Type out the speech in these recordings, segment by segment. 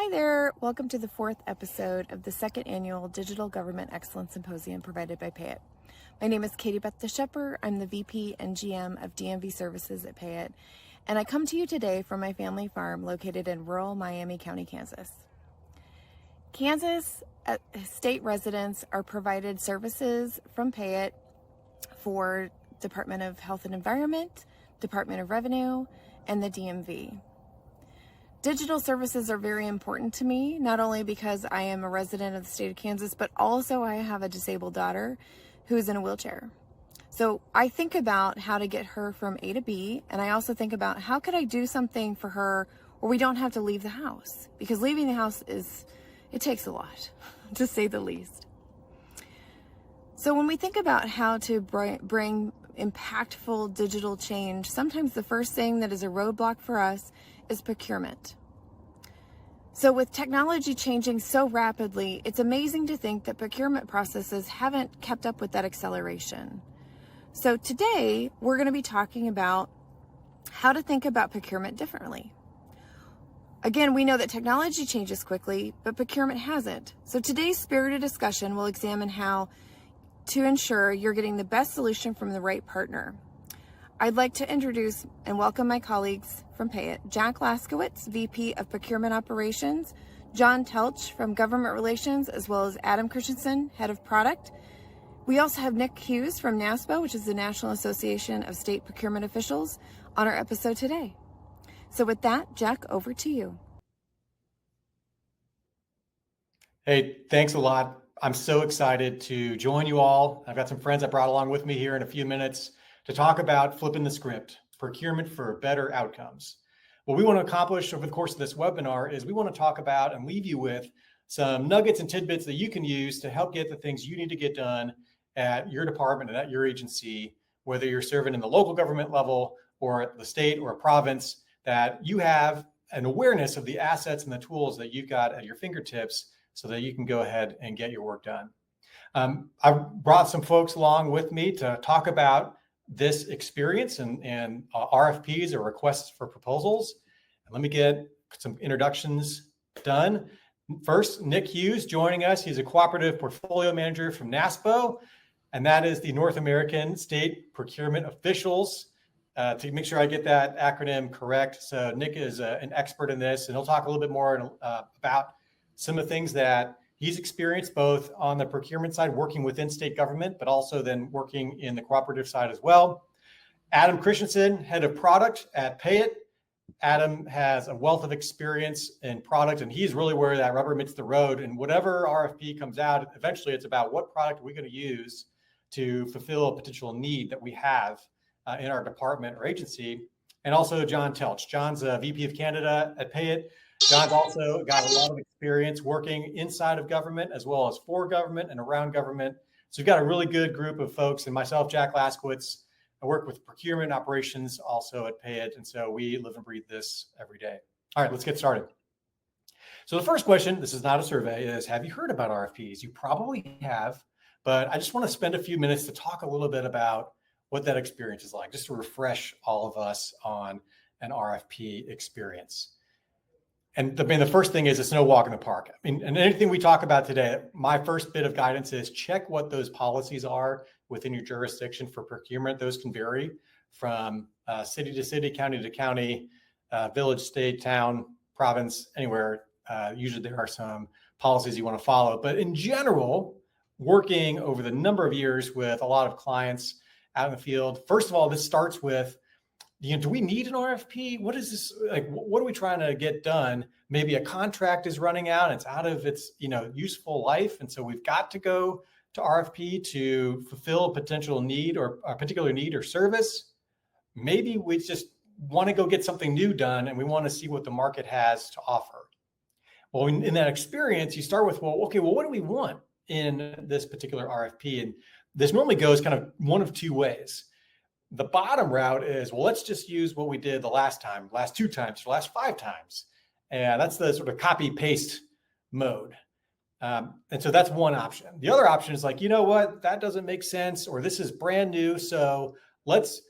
Hi there, welcome to the fourth episode of the second annual Digital Government Excellence Symposium provided by Payet. My name is Katie Beth DeShepper. I'm the VP and GM of DMV Services at Payet, and I come to you today from my family farm located in rural Miami County, Kansas. Kansas state residents are provided services from Payet for Department of Health and Environment, Department of Revenue, and the DMV. Digital services are very important to me, not only because I am a resident of the state of Kansas, but also I have a disabled daughter who's in a wheelchair. So I think about how to get her from A to B, and I also think about how could I do something for her where we don't have to leave the house, because leaving the house it takes a lot, to say the least. So when we think about how to bring impactful digital change, sometimes the first thing that is a roadblock for us is procurement. So with technology changing so rapidly, it's amazing to think that procurement processes haven't kept up with that acceleration. So today, we're going to be talking about how to think about procurement differently. Again, we know that technology changes quickly, but procurement hasn't. So today's spirited discussion will examine how to ensure you're getting the best solution from the right partner. I'd like to introduce and welcome my colleagues from Payet, Jack Laskowitz, VP of Procurement Operations, John Telch from Government Relations, as well as Adam Christensen, Head of Product. We also have Nick Hughes from NASPO, which is the National Association of State Procurement Officials, on our episode today. So with that, Jack, over to you. Hey, thanks a lot. I'm so excited to join you all. I've got some friends I brought along with me here in a few minutes to talk about flipping the script, procurement for better outcomes. What we want to accomplish over the course of this webinar is we want to talk about and leave you with some nuggets and tidbits that you can use to help get the things you need to get done at your department and at your agency, whether you're serving in the local government level or at the state or a province, that you have an awareness of the assets and the tools that you've got at your fingertips so that you can go ahead and get your work done. I've brought some folks along with me to talk about this experience and RFPs or requests for proposals. And let me get some introductions done. First, Nick Hughes joining us. He's a cooperative portfolio manager from NASPO, and that is the North American State Procurement Officials. To make sure I get that acronym correct. So Nick is an expert in this, and he'll talk a little bit more about some of the things that he's experienced both on the procurement side, working within state government, but also then working in the cooperative side as well. Adam Christensen, head of product at Payet. Adam has a wealth of experience in product, and he's really where that rubber meets the road. And whatever RFP comes out, eventually it's about what product are we going to use to fulfill a potential need that we have in our department or agency. And also John Telch. John's a VP of Canada at Payet. John's also got a lot of experience working inside of government as well as for government and around government. So we've got a really good group of folks, and myself, Jack Laskowitz, I work with procurement operations also at Payet. And so we live and breathe this every day. All right, let's get started. So the first question, this is not a survey, is have you heard about RFPs? You probably have, but I just want to spend a few minutes to talk a little bit about what that experience is like, just to refresh all of us on an RFP experience. And the first thing is it's no walk in the park. I mean, and anything we talk about today, my first bit of guidance is check what those policies are within your jurisdiction for procurement. Those can vary from city to city, county to county, village, state, town, province, anywhere. Usually there are some policies you want to follow. But in general, working over the number of years with a lot of clients out in the field, first of all, this starts with, do we need an RFP? What is this like? What are we trying to get done? Maybe a contract is running out; it's out of its useful life, and so we've got to go to RFP to fulfill a potential need or a particular need or service. Maybe we just want to go get something new done, and we want to see what the market has to offer. Well, in that experience, you start with, what do we want in this particular RFP? And this normally goes kind of one of two ways. The bottom route is, let's just use what we did the last time, last 2 times, the last 5 times. And that's the sort of copy paste mode. And so that's one option. The other option is like, you know what, that doesn't make sense, or this is brand new. So let's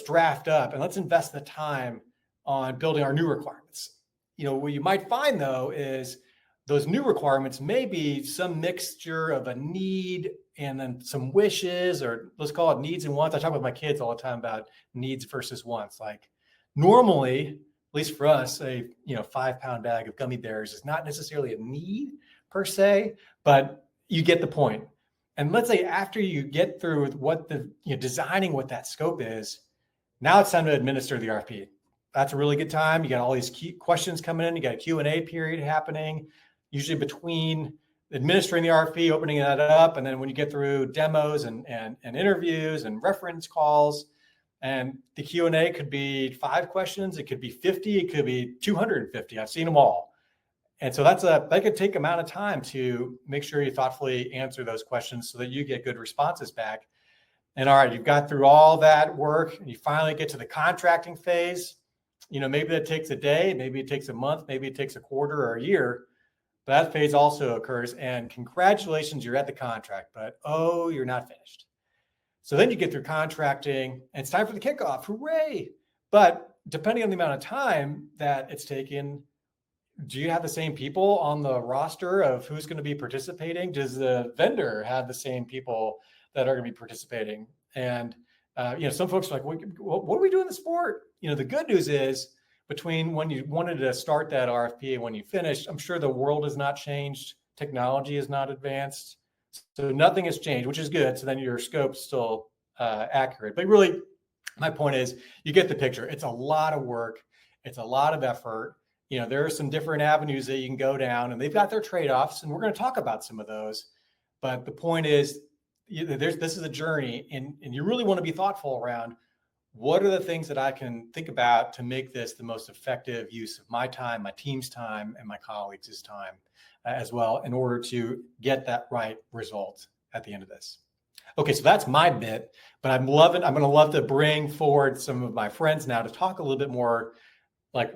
draft up and let's invest the time on building our new requirements. what you might find though is those new requirements may be some mixture of a need and then some wishes, or let's call it needs and wants. I talk with my kids all the time about needs versus wants. Like normally, at least for us, a 5-pound bag of gummy bears is not necessarily a need per se, but you get the point. And let's say after you get through with what designing what that scope is, now it's time to administer the RFP. That's a really good time. You got all these key questions coming in. You got a Q&A period happening, usually between administering the RFP, opening that up, and then when you get through demos and interviews and reference calls, and the Q&A could be 5 questions, it could be 50, it could be 250. I've seen them all. And so that could take amount of time to make sure you thoughtfully answer those questions so that you get good responses back. And all right, you've got through all that work and you finally get to the contracting phase. Maybe that takes a day, maybe it takes a month, maybe it takes a quarter or a year. But that phase also occurs, and congratulations, you're at the contract, but you're not finished. So then you get through contracting and it's time for the kickoff. Hooray. But depending on the amount of time that it's taken, do you have the same people on the roster of who's going to be participating? Does the vendor have the same people that are going to be participating? And some folks are like, what are we doing this for? The good news is between when you wanted to start that RFP and when you finished, I'm sure the world has not changed. Technology has not advanced. So nothing has changed, which is good. So then your scope's still accurate. But really, my point is you get the picture. It's a lot of work. It's a lot of effort. There are some different avenues that you can go down, and they've got their trade-offs, and we're going to talk about some of those. But the point is, this is a journey, and you really want to be thoughtful around what are the things that I can think about to make this the most effective use of my time, my team's time, and my colleagues' time as well, in order to get that right result at the end of this. Okay, so that's my bit, but I'm going to love to bring forward some of my friends now to talk a little bit more like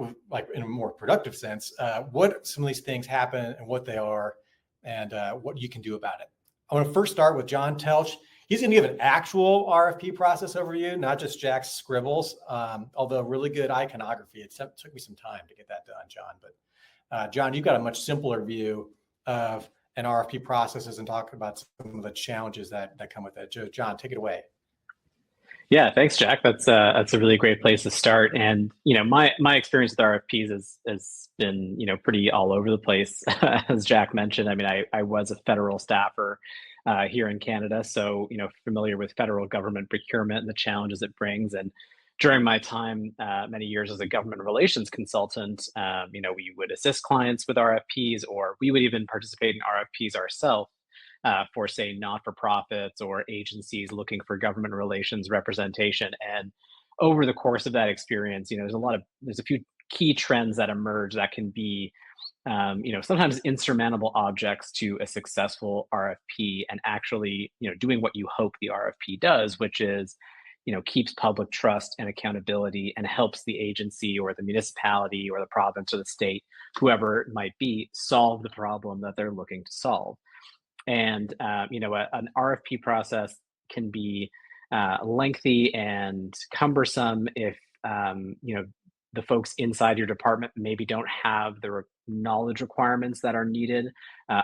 in a more productive sense, what some of these things happen and what they are and what you can do about it. I want to first start with John Telch. He's going to give an actual RFP process overview, not just Jack's scribbles, although really good iconography. It took me some time to get that done, John. But John, you've got a much simpler view of an RFP processes and talk about some of the challenges that come with it. John, take it away. Yeah, thanks, Jack. That's a really great place to start. And my experience with RFPs has been pretty all over the place, as Jack mentioned. I mean, I was a federal staffer here in Canada, so familiar with federal government procurement and the challenges it brings. And during my time, many years as a government relations consultant, we would assist clients with RFPs, or we would even participate in RFPs ourselves. For say not-for-profits or agencies looking for government relations representation. And over the course of that experience, there's a few key trends that emerge that can be, sometimes insurmountable objects to a successful RFP and actually, doing what you hope the RFP does, which is, keeps public trust and accountability and helps the agency or the municipality or the province or the state, whoever it might be, solve the problem that they're looking to solve. And an RFP process can be lengthy and cumbersome if the folks inside your department maybe don't have the knowledge requirements that are needed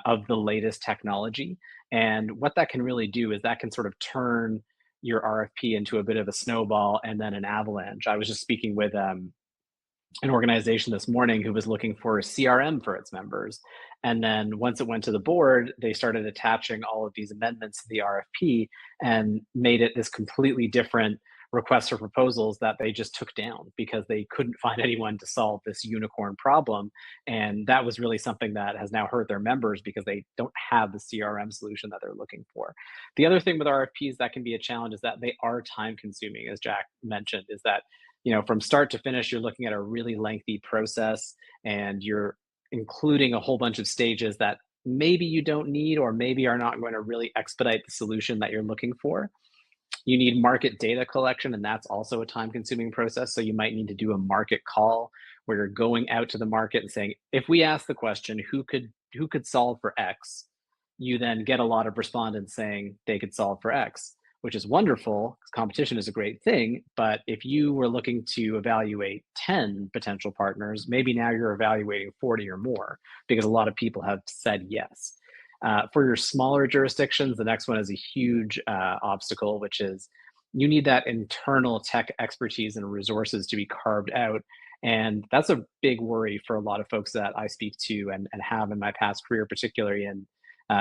of the latest technology. And what that can really do is that can sort of turn your RFP into a bit of a snowball and then an avalanche. I was just speaking with an organization this morning who was looking for a CRM for its members. And then once it went to the board, they started attaching all of these amendments to the RFP and made it this completely different request for proposals that they just took down because they couldn't find anyone to solve this unicorn problem. And that was really something that has now hurt their members because they don't have the CRM solution that they're looking for. The other thing with RFPs that can be a challenge is that they are time consuming, as Jack mentioned, is that from start to finish, you're looking at a really lengthy process and you're including a whole bunch of stages that maybe you don't need or maybe are not going to really expedite the solution that you're looking for. You need market data collection, and that's also a time-consuming process. So you might need to do a market call where you're going out to the market and saying, if we ask the question, who could solve for X? You then get a lot of respondents saying they could solve for X. which is wonderful, 'cause competition is a great thing. But if you were looking to evaluate 10 potential partners, maybe now you're evaluating 40 or more because a lot of people have said yes. For your smaller jurisdictions, the next one is a huge obstacle, which is you need that internal tech expertise and resources to be carved out. And that's a big worry for a lot of folks that I speak to and have in my past career, particularly in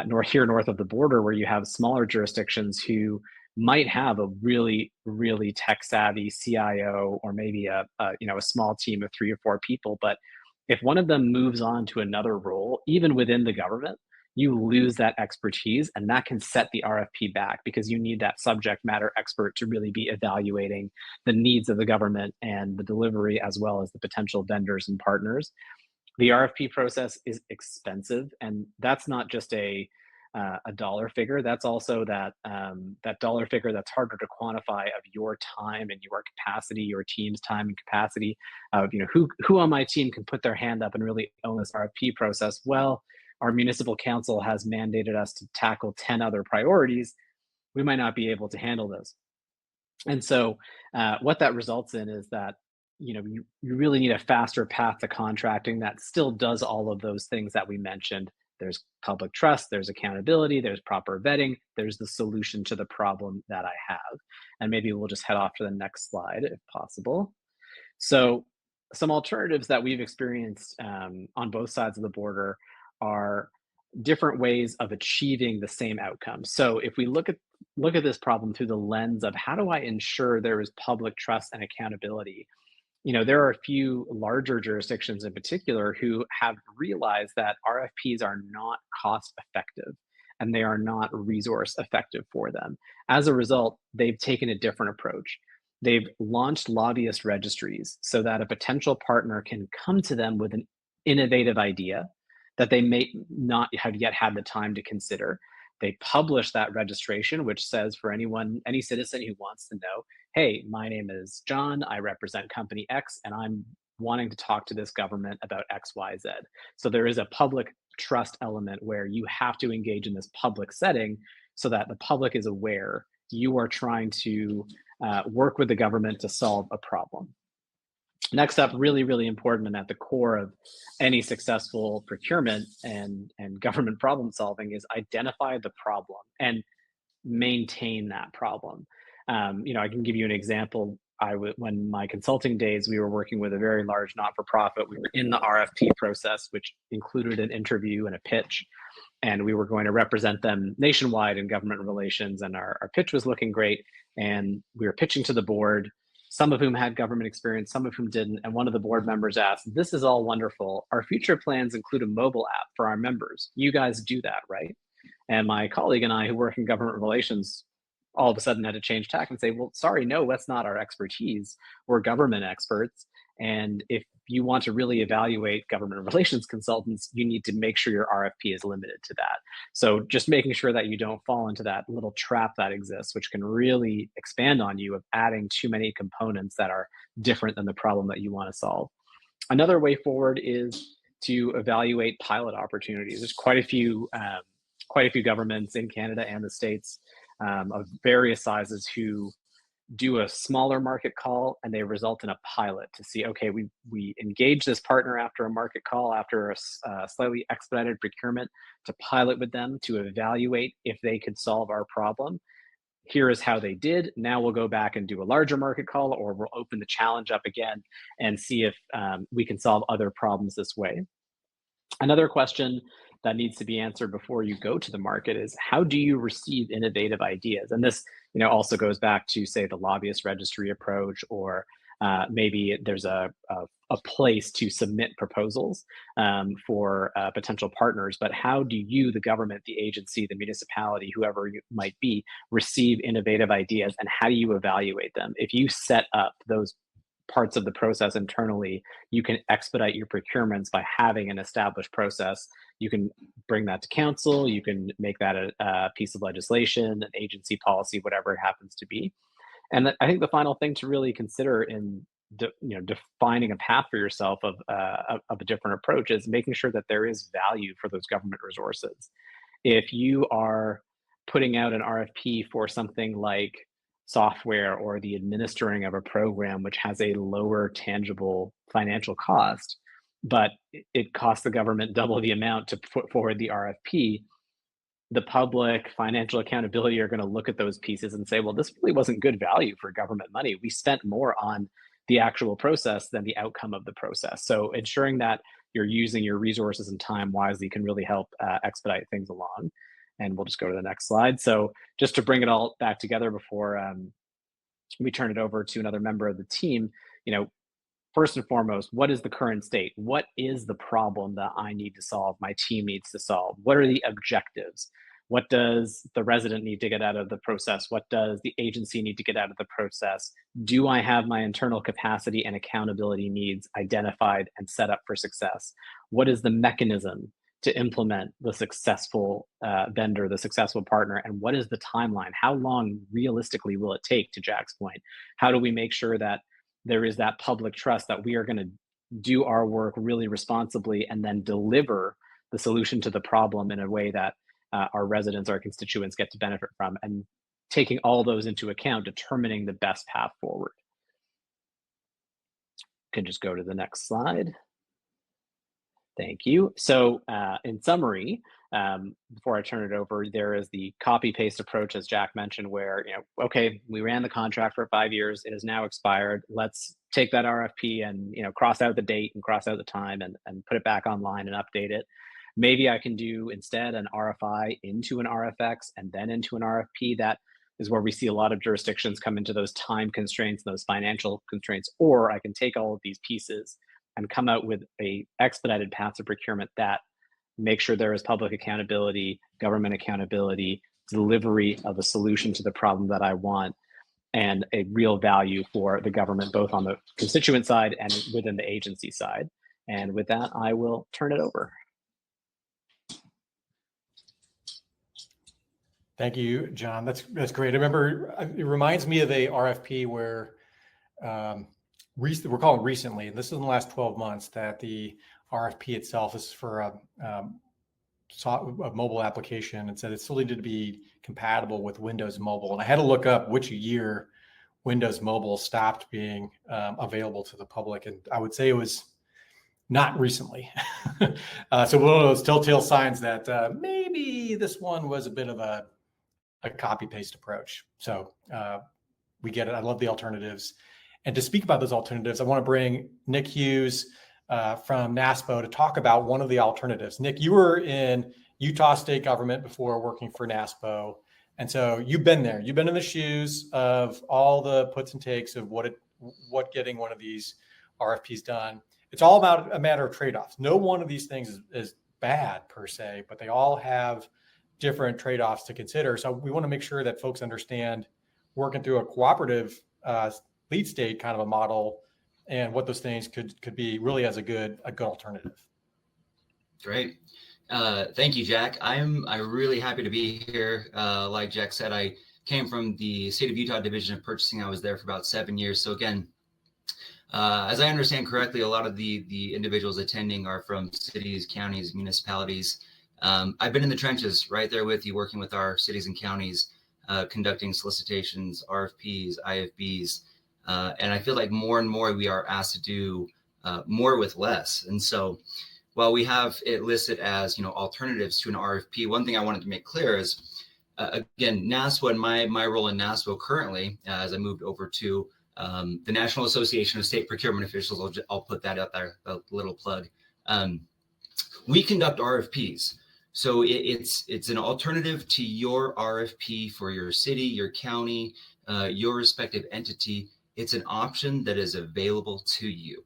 north of the border, where you have smaller jurisdictions who might have a really, really tech savvy CIO, or maybe a small team of 3 or 4 people. But if one of them moves on to another role, even within the government, you lose that expertise, and that can set the RFP back because you need that subject matter expert to really be evaluating the needs of the government and the delivery, as well as the potential vendors and partners. The RFP process is expensive, and that's not just a dollar figure. That's also that dollar figure that's harder to quantify of your time and your capacity, your team's time and capacity. Of who on my team can put their hand up and really own this RFP process. Well, our municipal council has mandated us to tackle 10 other priorities. We might not be able to handle this. And so what that results in is that you really need a faster path to contracting that still does all of those things that we mentioned. There's public trust, there's accountability, there's proper vetting, there's the solution to the problem that I have. And maybe we'll just head off to the next slide if possible. So some alternatives that we've experienced on both sides of the border are different ways of achieving the same outcome. So if we look at this problem through the lens of how do I ensure there is public trust and accountability, there are a few larger jurisdictions in particular who have realized that RFPs are not cost effective and they are not resource effective for them. As a result, they've taken a different approach. They've launched lobbyist registries so that a potential partner can come to them with an innovative idea that they may not have yet had the time to consider. They publish that registration, which says for any citizen who wants to know, hey, my name is John, I represent company X, and I'm wanting to talk to this government about XYZ. So there is a public trust element where you have to engage in this public setting so that the public is aware you are trying to work with the government to solve a problem. Next up, really, really important and at the core of any successful procurement and government problem solving is identify the problem and maintain that problem. I can give you an example. When my consulting days, we were working with a very large not-for-profit. We were in the RFP process, which included an interview and a pitch, and we were going to represent them nationwide in government relations. And our pitch was looking great, and we were pitching to the board, some of whom had government experience, some of whom didn't. And one of the board members asked, "This is all wonderful. Our future plans include a mobile app for our members. You guys do that, right?" And my colleague and I, who work in government relations, all of a sudden had to change tack and say, well, sorry, no, that's not our expertise. We're government experts. And if you want to really evaluate government relations consultants, you need to make sure your RFP is limited to that. So just making sure that you don't fall into that little trap that exists, which can really expand on you of adding too many components that are different than the problem that you want to solve. Another way forward is to evaluate pilot opportunities. There's quite a few governments in Canada and the States of various sizes who do a smaller market call, and they result in a pilot to see, okay, we engage this partner after a market call, after a slightly expedited procurement, to pilot with them to evaluate if they could solve our problem. Here is how they did. Now we'll go back and do a larger market call, or we'll open the challenge up again and see if we can solve other problems this way. Another question that needs to be answered before you go to the market is, how do you receive innovative ideas? And this, also goes back to, say, the lobbyist registry approach, or maybe there's a place to submit proposals for potential partners. But how do you, the government, the agency, the municipality, whoever you might be, receive innovative ideas, and how do you evaluate them? If you set up those parts of the process internally, you can expedite your procurements by having an established process. You can bring that to council, you can make that a piece of legislation, an agency policy, whatever it happens to be. And I think the final thing to really consider in defining a path for yourself of a different approach is making sure that there is value for those government resources. If you are putting out an RFP for something like software or the administering of a program which has a lower tangible financial cost, but it costs the government double the amount to put forward the RFP, the public financial accountability are going to look at those pieces and say, well, this really wasn't good value for government money. We spent more on the actual process than the outcome of the process. So ensuring that you're using your resources and time wisely can really help expedite things along. And we'll just go to the next slide. So just to bring it all back together before we turn it over to another member of the team, first and foremost, what is the current state? What is the problem that I need to solve, my team needs to solve? What are the objectives? What does the resident need to get out of the process? What does the agency need to get out of the process? Do I have my internal capacity and accountability needs identified and set up for success? What is the mechanism to implement the successful vendor, the successful partner? And what is the timeline? How long realistically will it take, to Jack's point? How do we make sure that there is that public trust that we are going to do our work really responsibly and then deliver the solution to the problem in a way that our residents, our constituents get to benefit from, and taking all those into account, determining the best path forward. Can just go to the next slide. Thank you. So in summary, before I turn it over, there is the copy paste approach, as Jack mentioned, where, okay, we ran the contract for 5 years. It has now expired. Let's take that RFP and, cross out the date and cross out the time and put it back online and update it. Maybe I can do instead an RFI into an RFX and then into an RFP. That is where we see a lot of jurisdictions come into those time constraints, those financial constraints. Or I can take all of these pieces and come out with a expedited path to procurement that make sure there is public accountability, government accountability, delivery of a solution to the problem that I want, and a real value for the government, both on the constituent side and within the agency side. And with that, I will turn it over. Thank you, John. That's great. I remember, it reminds me of a RFP where we're calling recently, and this is in the last 12 months, that the RFP itself is for a mobile application, and said it still needed to be compatible with Windows Mobile. And I had to look up which year Windows Mobile stopped being available to the public, and I would say it was not recently. So one of those telltale signs that maybe this one was a bit of a copy paste approach. So we get it. I love the alternatives. And to speak about those alternatives, I want to bring Nick Hughes from NASPO to talk about one of the alternatives. Nick, you were in Utah state government before working for NASPO. And so you've been there. You've been in the shoes of all the puts and takes of what getting one of these RFPs done. It's all about a matter of trade-offs. No one of these things is bad per se, but they all have different trade-offs to consider. So we want to make sure that folks understand working through a cooperative lead state kind of a model and what those things could be really as a good alternative. Great. Thank you, Jack. I'm really happy to be here. Like Jack said, I came from the state of Utah Division of Purchasing. I was there for about 7 years. So again, as I understand correctly, a lot of the individuals attending are from cities, counties, municipalities. I've been in the trenches right there with you, working with our cities and counties, conducting solicitations, RFPs, IFBs. And I feel like more and more we are asked to do more with less. And so while we have it listed as, alternatives to an RFP, one thing I wanted to make clear is, again, NASPO and my role in NASPO currently, as I moved over to the National Association of State Procurement Officials, I'll put that out there, a little plug. We conduct RFPs. So it's an alternative to your RFP for your city, your county, your respective entity. It's an option that is available to you,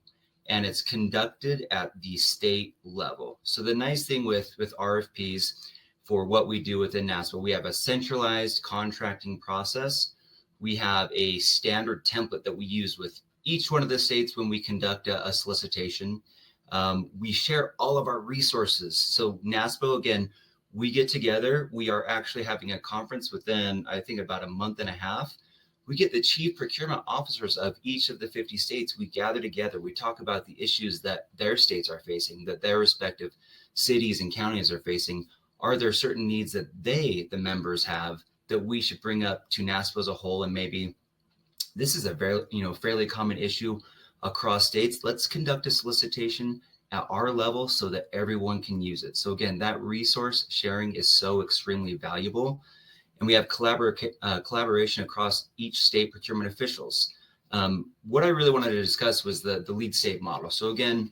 and it's conducted at the state level. So the nice thing with RFPs for what we do within NASPO, we have a centralized contracting process. We have a standard template that we use with each one of the states when we conduct a solicitation. We share all of our resources. So NASPO, again, we get together. We are actually having a conference within, I think, about a month and a half. We get the chief procurement officers of each of the 50 states. We gather together. We talk about the issues that their states are facing, that their respective cities and counties are facing. are there certain needs that the members have that we should bring up to NASPO as a whole? And maybe this is a very, fairly common issue across states. Let's conduct a solicitation at our level so that everyone can use it. So again, that resource sharing is so extremely valuable. And we have collaboration across each state procurement officials. What I really wanted to discuss was the lead state model. So again,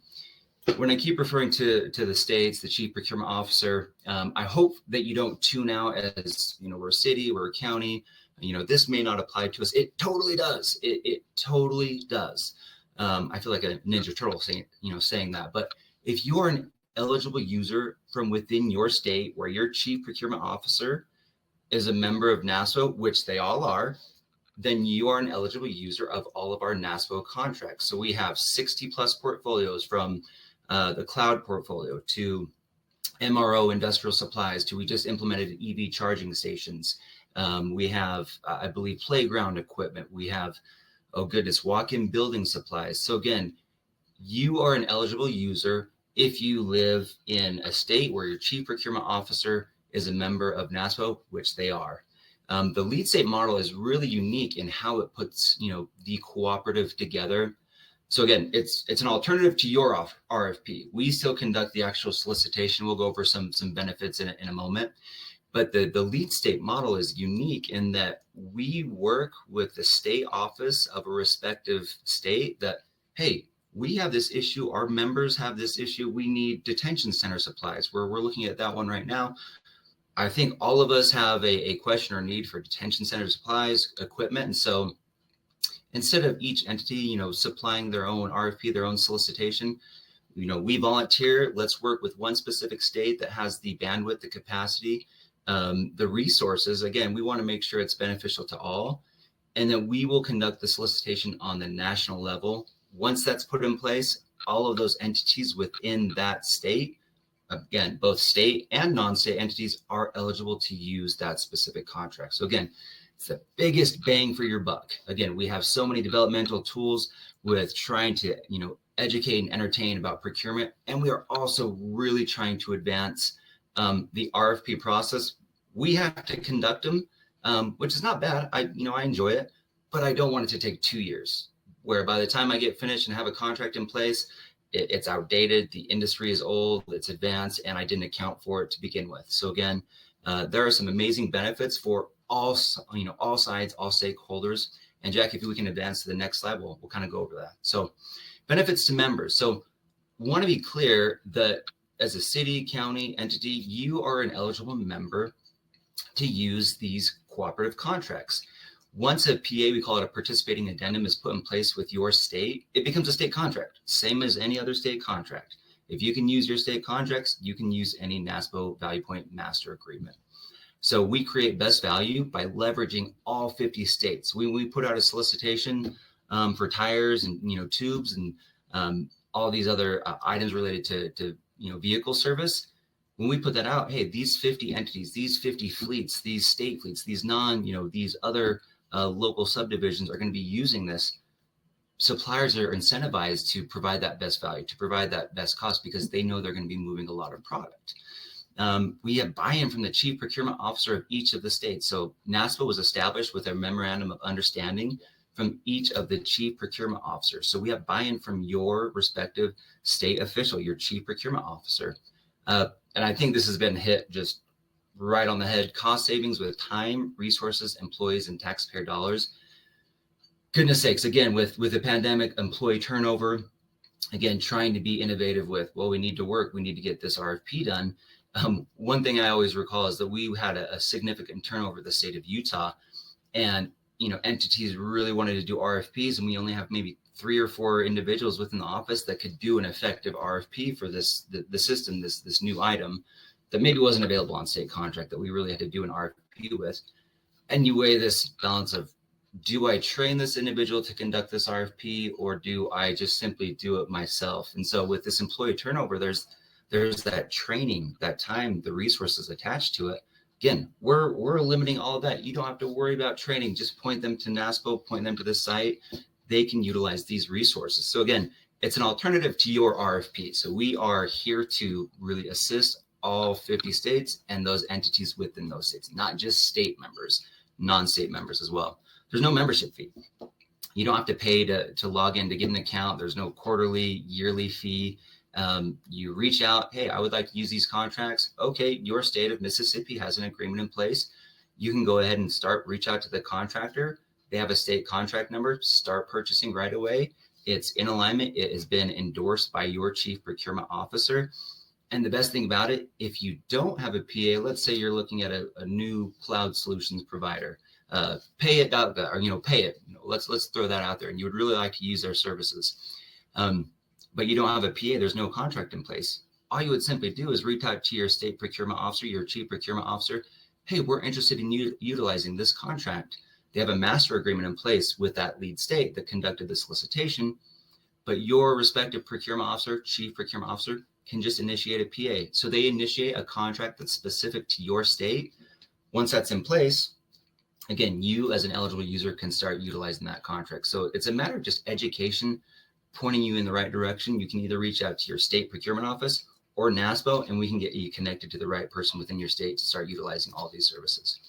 when I keep referring to the states, the chief procurement officer, I hope that you don't tune out as, we're a city, we're a county, this may not apply to us. It totally does. It totally does. I feel like a Ninja Turtle saying that. But if you are an eligible user from within your state where your chief procurement officer is a member of NASPO, which they all are, then you are an eligible user of all of our NASPO contracts. So we have 60 plus portfolios, from the cloud portfolio to MRO industrial supplies to we just implemented EV charging stations. We have, I believe, playground equipment. We have, oh goodness, walk-in building supplies. So again, you are an eligible user if you live in a state where your chief procurement officer is a member of NASPO, which they are. The lead state model is really unique in how it puts, the cooperative together. So again, it's an alternative to your RFP. We still conduct the actual solicitation. We'll go over some benefits in a moment. But the lead state model is unique in that we work with the state office of a respective state that, hey, we have this issue, our members have this issue, we need detention center supplies. We're looking at that one right now. I think all of us have a question or need for detention center supplies, equipment. And so instead of each entity, supplying their own RFP, their own solicitation, we volunteer. Let's work with one specific state that has the bandwidth, the capacity, the resources. Again, we want to make sure it's beneficial to all. And then we will conduct the solicitation on the national level. Once that's put in place, all of those entities within that state, again, both state and non-state entities, are eligible to use that specific contract. So again, it's the biggest bang for your buck. Again, we have so many developmental tools with trying to, educate and entertain about procurement. And we are also really trying to advance the RFP process. We have to conduct them, which is not bad. I enjoy it, but I don't want it to take 2 years, where by the time I get finished and have a contract in place, it's outdated, the industry is old, it's advanced, and I didn't account for it to begin with. So again, there are some amazing benefits for all sides, all stakeholders. And Jack, if we can advance to the next slide, we'll kind of go over that. So benefits to members. So want to be clear that as a city, county entity, you are an eligible member to use these cooperative contracts. Once a PA, we call it a participating addendum, is put in place with your state, it becomes a state contract, same as any other state contract. If you can use your state contracts, you can use any NASPO Value Point Master Agreement. So we create best value by leveraging all 50 states. When we put out a solicitation for tires and tubes and all these other items related to vehicle service, when we put that out, hey, these 50 entities, these 50 fleets, these state fleets, these these other local subdivisions are going to be using this. Suppliers are incentivized to provide that best value, to provide that best cost, because they know they're going to be moving a lot of product. We have buy-in from the chief procurement officer of each of the states. So NASPO was established with a memorandum of understanding from each of the chief procurement officers. So we have buy-in from your respective state official, your chief procurement officer. And I think this has been hit just right on the head. Cost savings with time, resources, employees, and taxpayer dollars. Goodness sakes, again, with the pandemic, employee turnover, again, trying to be innovative with, well, we need to work, we need to get this RFP done. One thing I always recall is that we had a significant turnover in the state of Utah, and entities really wanted to do RFPs, and we only have maybe 3 or 4 individuals within the office that could do an effective RFP for the system, this new item that maybe wasn't available on state contract that we really had to do an RFP with. And you weigh this balance of, do I train this individual to conduct this RFP, or do I just simply do it myself? And so with this employee turnover, there's that training, that time, the resources attached to it. Again, we're limiting all of that. You don't have to worry about training. Just point them to NASPO, point them to the site. They can utilize these resources. So again, it's an alternative to your RFP. So we are here to really assist all 50 states and those entities within those states, not just state members, non-state members as well. There's no membership fee. You don't have to pay to log in to get an account. There's no quarterly, yearly fee. You reach out, hey, I would like to use these contracts. Okay, your state of Mississippi has an agreement in place. You can go ahead and reach out to the contractor. They have a state contract number, start purchasing right away. It's in alignment. It has been endorsed by your chief procurement officer. And the best thing about it, if you don't have a PA, let's say you're looking at a new cloud solutions provider, payit.gov, or, Payit, let's throw that out there, and you would really like to use their services. But you don't have a PA, there's no contract in place. All you would simply do is reach out to your state procurement officer, your chief procurement officer. Hey, we're interested in utilizing this contract. They have a master agreement in place with that lead state that conducted the solicitation, but your respective procurement officer, chief procurement officer, can just initiate a PA. So they initiate a contract that's specific to your state. Once that's in place, again, you as an eligible user can start utilizing that contract. So it's a matter of just education, pointing you in the right direction. You can either reach out to your state procurement office or NASPO, and we can get you connected to the right person within your state to start utilizing all these services.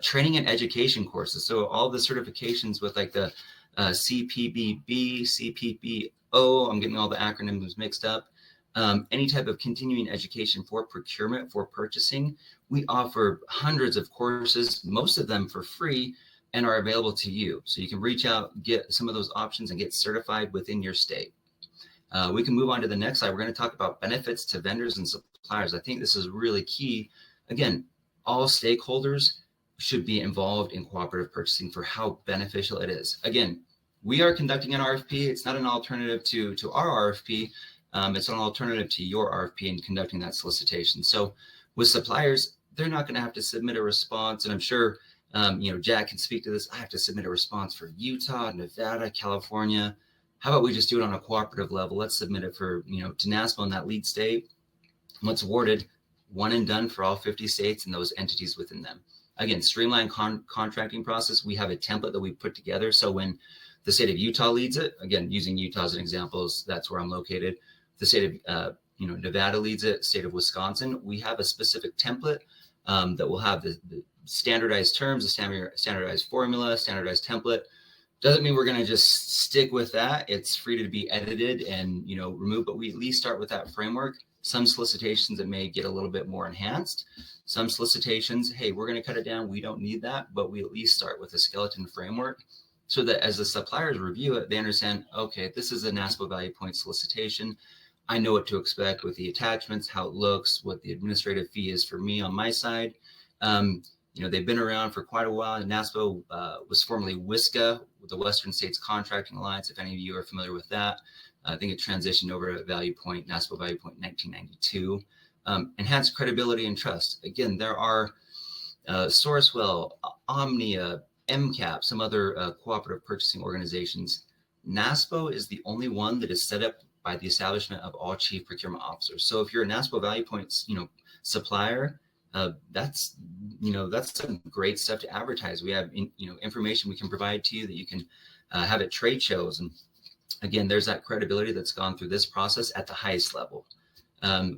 Training and education courses. So all the certifications with like the CPBB, CPBO, I'm getting all the acronyms mixed up. Any type of continuing education for procurement, for purchasing. We offer hundreds of courses, most of them for free, and are available to you. So you can reach out, get some of those options, and get certified within your state. We can move on to the next slide. We're going to talk about benefits to vendors and suppliers. I think this is really key. Again, all stakeholders should be involved in cooperative purchasing for how beneficial it is. Again, we are conducting an RFP. It's not an alternative to our RFP. It's an alternative to your RFP and conducting that solicitation. So with suppliers, they're not going to have to submit a response. And I'm sure, Jack can speak to this. I have to submit a response for Utah, Nevada, California. How about we just do it on a cooperative level? Let's submit it for, to NASPO in that lead state. What's awarded, one and done for all 50 states and those entities within them. Again, streamlined contracting process. We have a template that we put together. So when the state of Utah leads it, again, using Utah as an example, that's where I'm located. The state of Nevada leads it, state of Wisconsin. We have a specific template that will have the standardized terms, the standardized formula, standardized template. Doesn't mean we're going to just stick with that. It's free to be edited and removed, but we at least start with that framework. Some solicitations that may get a little bit more enhanced. Some solicitations, hey, we're going to cut it down. We don't need that, but we at least start with a skeleton framework so that as the suppliers review it, they understand, okay, this is a NASPO value point solicitation. I know what to expect with the attachments, how it looks, what the administrative fee is for me on my side. They've been around for quite a while. NASPO was formerly WSCA, the Western States Contracting Alliance, if any of you are familiar with that. I think it transitioned over to Value Point, NASPO Value Point in 1992. Enhanced credibility and trust. Again, there are Sourcewell, Omnia, MCAP, some other cooperative purchasing organizations. NASPO is the only one that is set up by the establishment of all chief procurement officers. So if you're a NASPO Value Points, supplier, that's some great stuff to advertise. We have, information we can provide to you that you can have at trade shows. And again, there's that credibility that's gone through this process at the highest level.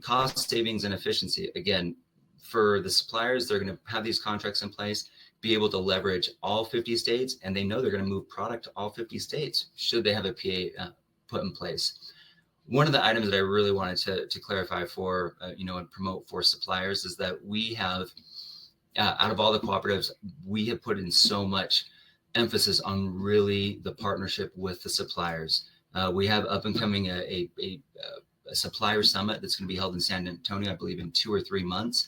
Cost savings and efficiency. Again, for the suppliers, they're going to have these contracts in place, be able to leverage all 50 states, and they know they're going to move product to all 50 states should they have a PA put in place. One of the items that I really wanted to clarify for, and promote for suppliers is that we have, out of all the cooperatives, we have put in so much emphasis on really the partnership with the suppliers. We have up and coming a supplier summit that's going to be held in San Antonio, I believe in 2 or 3 months.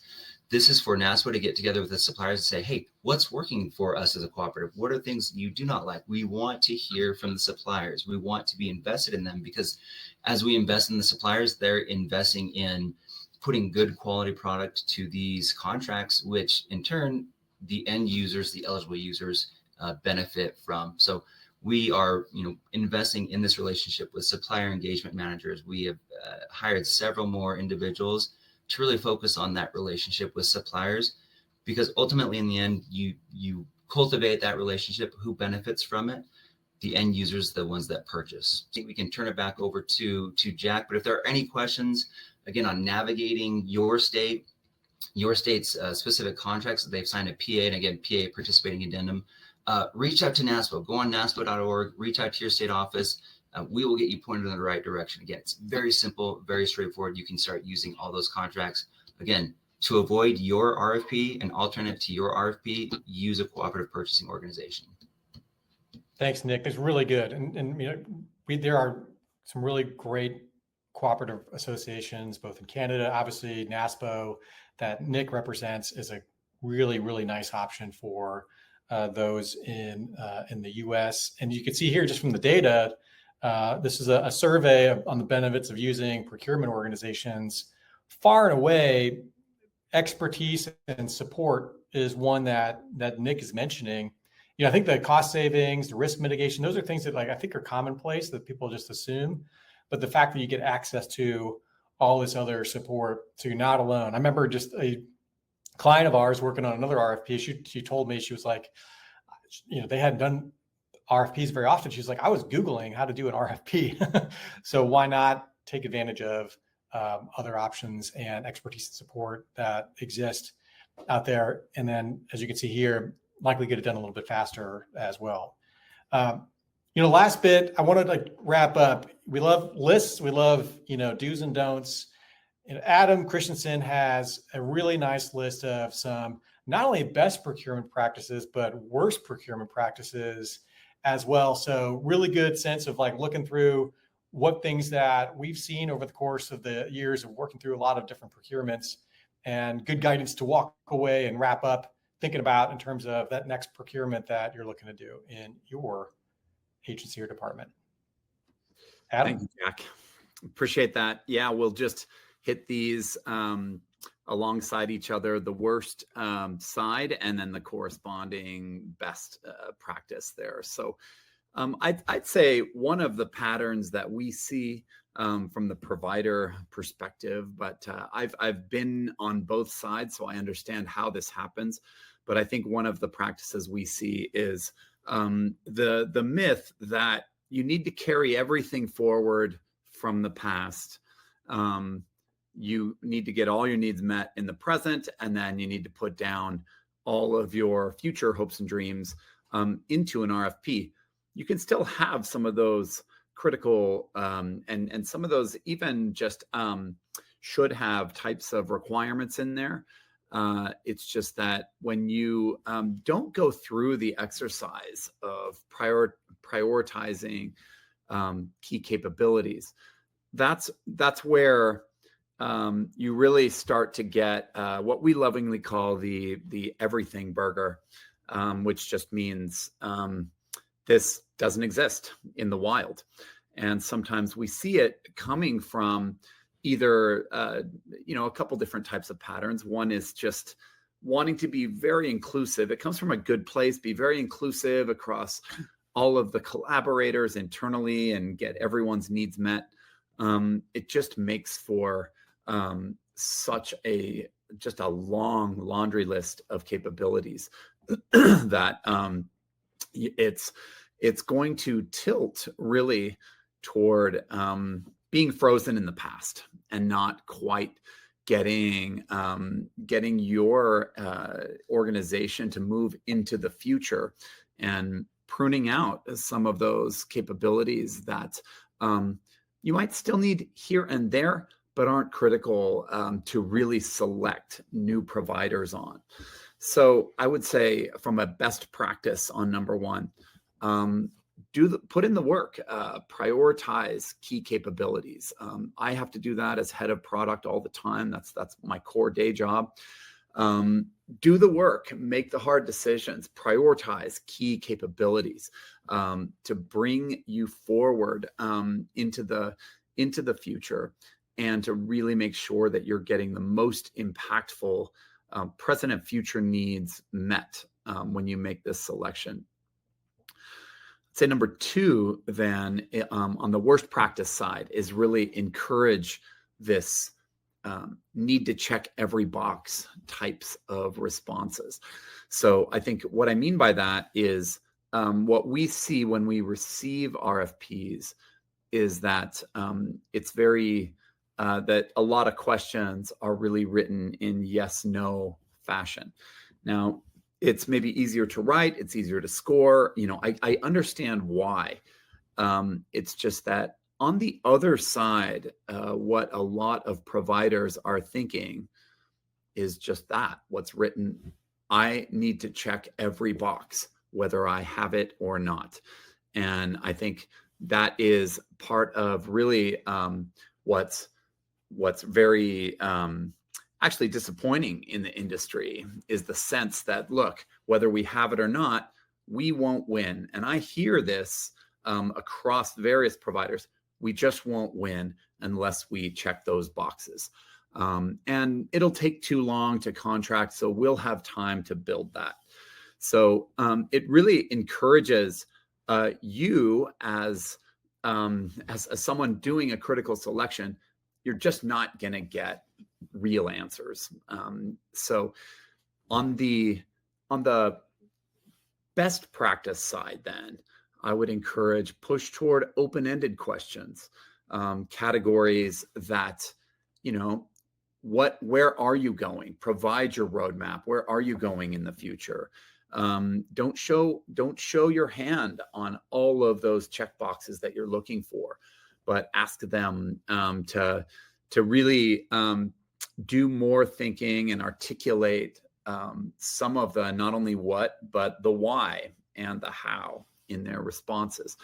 This is for NASPO to get together with the suppliers and say, hey, what's working for us as a cooperative? What are things you do not like? We want to hear from the suppliers. We want to be invested in them because as we invest in the suppliers, they're investing in putting good quality product to these contracts, which in turn, the end users, the eligible users benefit from. So we are, investing in this relationship with supplier engagement managers. We have hired several more individuals to really focus on that relationship with suppliers, because ultimately in the end, you cultivate that relationship. Who benefits from it? The end users, the ones that purchase. I think we can turn it back over to Jack, but if there are any questions, again, on navigating your state's specific contracts that they've signed a PA, and again, PA participating addendum, reach out to NASPO. Go on NASPO.org, reach out to your state office. We will get you pointed in the right direction. Again, it's very simple, very straightforward. You can start using all those contracts. Again, to avoid your RFP, an alternative to your RFP, use a cooperative purchasing organization. Thanks, Nick. It's really good. And you know, there are some really great cooperative associations, both in Canada, obviously NASPO, that Nick represents, is a really, really nice option for those in the US. And you can see here just from the data, this is a survey on the benefits of using procurement organizations. Far and away, expertise and support is one that Nick is mentioning. You know, I think the cost savings, the risk mitigation, those are things that I think are commonplace that people just assume. But the fact that you get access to all this other support, so you're not alone. I remember just a client of ours working on another RFP. She told me, she was like, you know, they hadn't done RFPs very often. She's like, I was Googling how to do an RFP. So why not take advantage of other options and expertise and support that exist out there? And then, as you can see here, likely get it done a little bit faster as well. You know, last bit, I wanted to wrap up. We love lists. We love, you know, do's and don'ts. And Adam Christensen has a really nice list of some not only best procurement practices, but worst procurement practices as well. So really good sense of looking through what things that we've seen over the course of the years of working through a lot of different procurements, and good guidance to walk away and wrap up thinking about in terms of that next procurement that you're looking to do in your agency or department. Adam? Thank you, Jack. Appreciate that. Yeah, we'll just hit these alongside each other, the worst side and then the corresponding best practice there. So I'd say one of the patterns that we see from the provider perspective, but I've been on both sides, so I understand how this happens. But I think one of the practices we see is the myth that you need to carry everything forward from the past. You need to get all your needs met in the present, and then you need to put down all of your future hopes and dreams into an RFP. You can still have some of those critical and some of those even just should have types of requirements in there. It's just that when you don't go through the exercise of prioritizing key capabilities, that's where you really start to get what we lovingly call the everything burger, which just means this doesn't exist in the wild. And sometimes we see it coming from either, a couple different types of patterns. One is just wanting to be very inclusive. It comes from a good place, be very inclusive across all of the collaborators internally and get everyone's needs met. It just makes for such a long laundry list of capabilities that it's going to tilt really toward being frozen in the past and not quite getting your organization to move into the future, and pruning out some of those capabilities that you might still need here and there, but aren't critical to really select new providers on. So I would say, from a best practice on number one, put in the work, prioritize key capabilities. I have to do that as head of product all the time. That's my core day job. Do the work, make the hard decisions, prioritize key capabilities to bring you forward into the future, and to really make sure that you're getting the most impactful present and future needs met when you make this selection. I'd say number two, then, on the worst practice side, is really encourage this need to check every box types of responses. So I think what I mean by that is what we see when we receive RFPs is that it's very that a lot of questions are really written in yes/no fashion. Now, it's maybe easier to write, it's easier to score. I understand why. It's just that on the other side, what a lot of providers are thinking is just that, what's written. I need to check every box, whether I have it or not. And I think that is part of really what's very actually disappointing in the industry, is the sense that, look, whether we have it or not, we won't win. And I hear this across various providers. We just won't win unless we check those boxes. And it'll take too long to contract, so we'll have time to build that. So it really encourages you as someone doing a critical selection. You're just not going to get real answers. So on the best practice side, then I would encourage push toward open-ended questions, categories that, where are you going? Provide your roadmap. Where are you going in the future? Don't show your hand on all of those checkboxes that you're looking for, but ask them to really do more thinking and articulate some of the not only what, but the why and the how in their responses,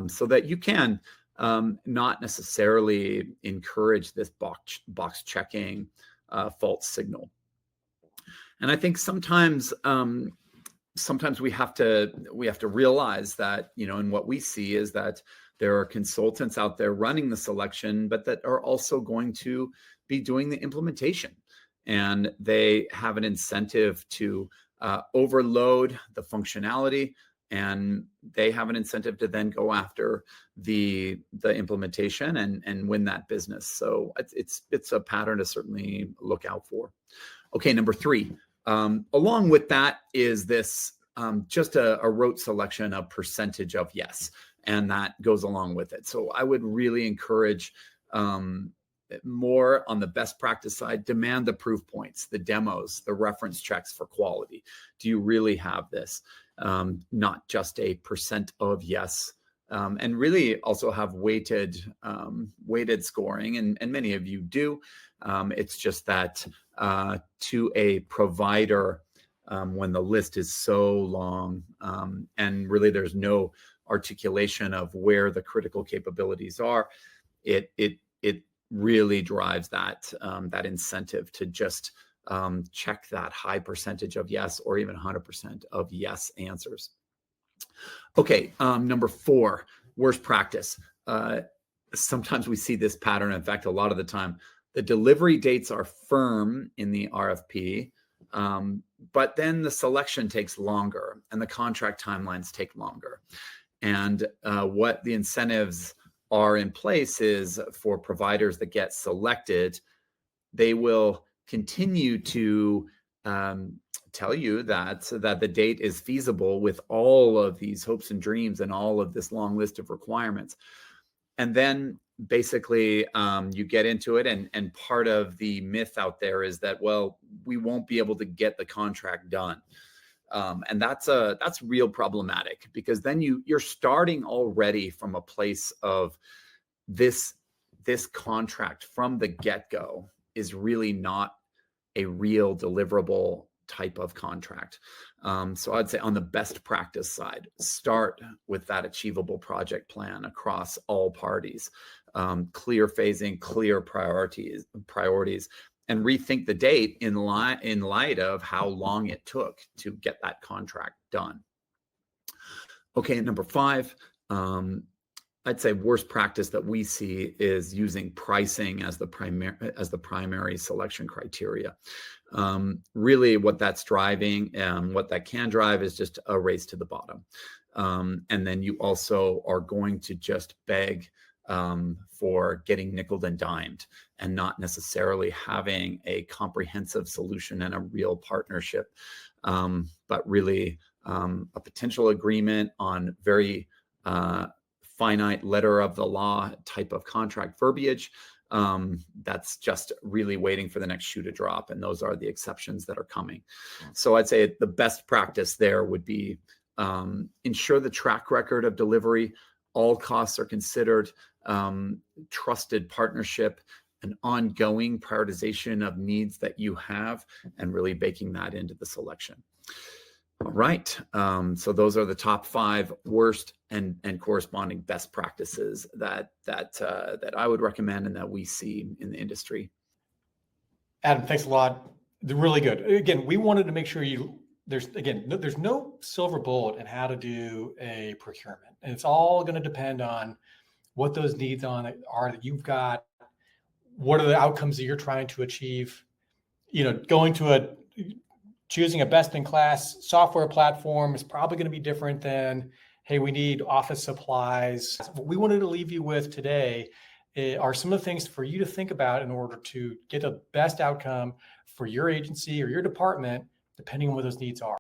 so that you can not necessarily encourage this box checking false signal. And I think sometimes we have to realize that, and what we see is that there are consultants out there running the selection, but that are also going to be doing the implementation. And they have an incentive to overload the functionality, and they have an incentive to then go after the implementation and win that business. So it's a pattern to certainly look out for. Okay, number 3. Along with that is this just a rote selection of percentage of yes, and that goes along with it. So I would really encourage more on the best practice side. Demand the proof points, the demos, the reference checks for quality. Do you really have this? Not just a percent of yes, and really also have weighted scoring, and many of you do. It's just that to a provider, when the list is so long, and really there's no articulation of where the critical capabilities are, it really drives that incentive to just check that high percentage of yes, or even 100% of yes answers. Okay, number 4, worst practice. Sometimes we see this pattern. In fact, a lot of the time, the delivery dates are firm in the RFP, but then the selection takes longer and the contract timelines take longer. And what the incentives are in place is for providers that get selected, they will continue to tell you that the date is feasible with all of these hopes and dreams and all of this long list of requirements. And then basically you get into it, and part of the myth out there is that, well, we won't be able to get the contract done. And that's real problematic, because then you're starting already from a place of this contract from the get-go is really not a real deliverable type of contract. So I'd say on the best practice side, start with that achievable project plan across all parties, clear phasing, clear priorities, and rethink the date in light of how long it took to get that contract done. Okay, number 5, I'd say worst practice that we see is using pricing as the primary selection criteria. Really, what that's driving and what that can drive is just a race to the bottom. And then you also are going to just beg for getting nickeled and dimed, and not necessarily having a comprehensive solution and a real partnership, but really a potential agreement on very finite letter of the law type of contract verbiage, That's just really waiting for the next shoe to drop. And those are the exceptions that are coming. So I'd say the best practice there would be ensure the track record of delivery, all costs are considered, trusted partnership, an ongoing prioritization of needs that you have, and really baking that into the selection. All right. So those are the top 5 worst and corresponding best practices that I would recommend and that we see in the industry. Adam, thanks a lot. They're really good. Again, we wanted to make sure there's no silver bullet in how to do a procurement, and it's all going to depend on what those needs are that you've got. What are the outcomes that you're trying to achieve? Choosing a best-in-class software platform is probably going to be different than, hey, we need office supplies. What we wanted to leave you with today are some of the things for you to think about in order to get the best outcome for your agency or your department, depending on what those needs are.